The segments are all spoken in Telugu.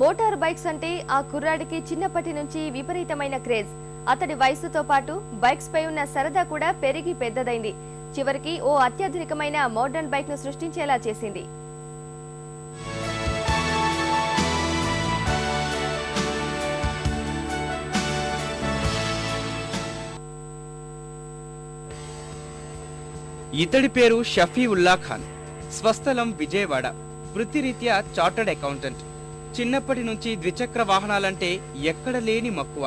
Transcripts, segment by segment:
మోటార్ బైక్స్ అంటే ఆ కుర్రాడికి చిన్నప్పటి నుంచి విపరీతమైన క్రేజ్. అతడి వయసుతో పాటు బైక్స్ పై ఉన్న సరదా కూడా పెరిగి పెద్దదైంది. చివరికి ఓ అత్యాధునికమైన మోడర్న్ బైక్ ను సృష్టించేలా చేసింది. ఇతడి పేరు షఫీవుల్లా ఖాన్. స్వస్థలం విజయవాడ. వృత్తిరీత్యా చార్టర్డ్ అకౌంటెంట్. చిన్నప్పటి నుంచి ద్విచక్ర వాహనాలంటే ఎక్కడ లేని మక్కువ.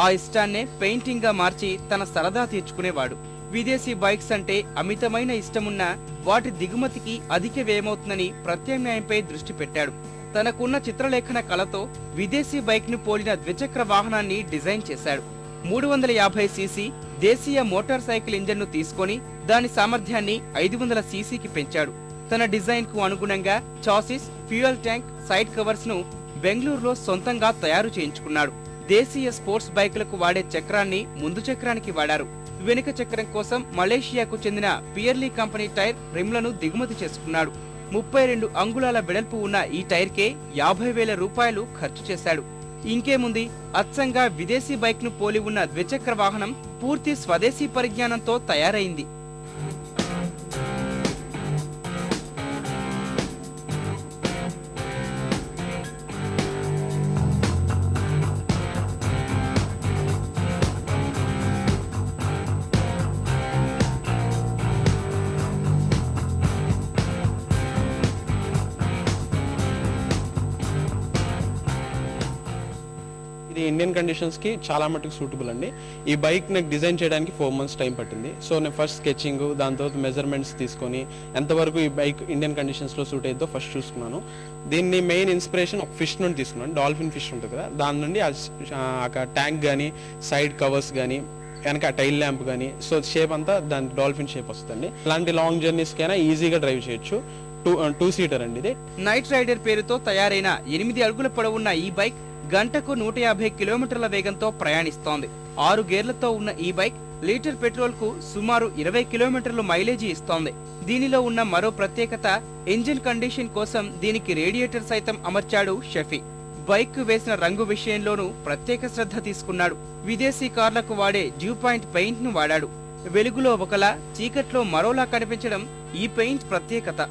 ఆ ఇష్టాన్నే పెయింటింగ్ గా మార్చి తన సరదా తీర్చుకునేవాడు. విదేశీ బైక్స్ అంటే అమితమైన ఇష్టమున్నా వాటి దిగుమతికి అధిక వ్యయమవుతుందని ప్రత్యామ్నాయంపై దృష్టి పెట్టాడు. తనకున్న చిత్రలేఖన కళతో విదేశీ బైక్ ను పోలిన ద్విచక్ర వాహనాన్ని డిజైన్ చేశాడు. 350 సీసీ దేశీయ మోటార్ సైకిల్ ఇంజన్ ను తీసుకొని దాని సామర్థ్యాన్ని 500 సీసీకి పెంచాడు. తన డిజైన్ కు అనుగుణంగా chassis, fuel tank, side covers ను బెంగళూరులో సొంతంగా తయారు చేయించుకున్నాడు. దేశీయ స్పోర్ట్స్ బైకులకు వాడే చక్రాన్ని ముందు చక్రానికి వాడారు. వెనుక చక్రం కోసం మలేషియాకు చెందిన పియర్లీ కంపెనీ టైర్ రిమ్లను దిగుమతి చేసుకున్నాడు. 32 అంగుళాల వెడల్పు ఉన్న ఈ టైర్కే 50,000 రూపాయలు ఖర్చు చేశాడు. ఇంకేముంది, అచ్చంగా విదేశీ బైక్ ను పోలి ఉన్న ద్విచక్ర వాహనం పూర్తి స్వదేశీ పరిజ్ఞానంతో తయారైంది. ఇది ఇండియన్ కండిషన్స్ కి చాలా మటుకు సూటబుల్ అండి. ఈ బైక్ నాకు డిజైన్ చేయడానికి 4 months టైం పట్టింది. సో నేను ఫస్ట్ స్కెచింగ్, దాని తర్వాత మెజర్మెంట్స్ తీసుకొని ఎంతవరకు ఈ బైక్ ఇండియన్ కండిషన్స్ లో సూట్ అయ్యేదో ఫస్ట్ చూసుకున్నాను. దీన్ని మెయిన్ ఇన్స్పిరేషన్ ఒక ఫిష్ నుండి తీసుకున్నాను. డాల్ఫిన్ ఫిష్ ఉంటుంది కదా, దాని నుండి ఆ ట్యాంక్ కానీ, సైడ్ కవర్స్ కానీ, వెనక టైల్ ల్యాంప్ కానీ, సో షేప్ అంతా దాని డాల్ఫిన్ షేప్ వస్తుందండి. ఇలాంటి లాంగ్ జర్నీస్ కైనా ఈజీగా డ్రైవ్ చేయొచ్చు. 2 seater అండి ఇది. నైట్ రైడర్ పేరుతో తయారైన 8 అడుగుల పొడవున్న ఈ బైక్ గంటకు 150 కిలోమీటర్ల వేగంతో ప్రయాణిస్తోంది. 6 గేర్లతో ఉన్న ఈ బైక్ లీటర్ పెట్రోల్ కు సుమారు 20 కిలోమీటర్లు మైలేజీ ఇస్తోంది. దీనిలో ఉన్న మరో ప్రత్యేకత, ఇంజిన్ కండిషన్ కోసం దీనికి రేడియేటర్ సైతం అమర్చాడు షఫీ. బైక్ కు వేసిన రంగు విషయంలోనూ ప్రత్యేక శ్రద్ధ తీసుకున్నాడు. విదేశీ కార్లకు వాడే డ్యూ పాయింట్ పెయింట్ ను వాడాడు. వెలుగులో ఒకలా, చీకట్లో మరోలా కనిపించడం ఈ పెయింట్ ప్రత్యేకత.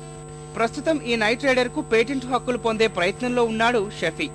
ప్రస్తుతం ఈ నైట్ రైడర్ కు పేటెంట్ హక్కులు పొందే ప్రయత్నంలో ఉన్నాడు షఫీ.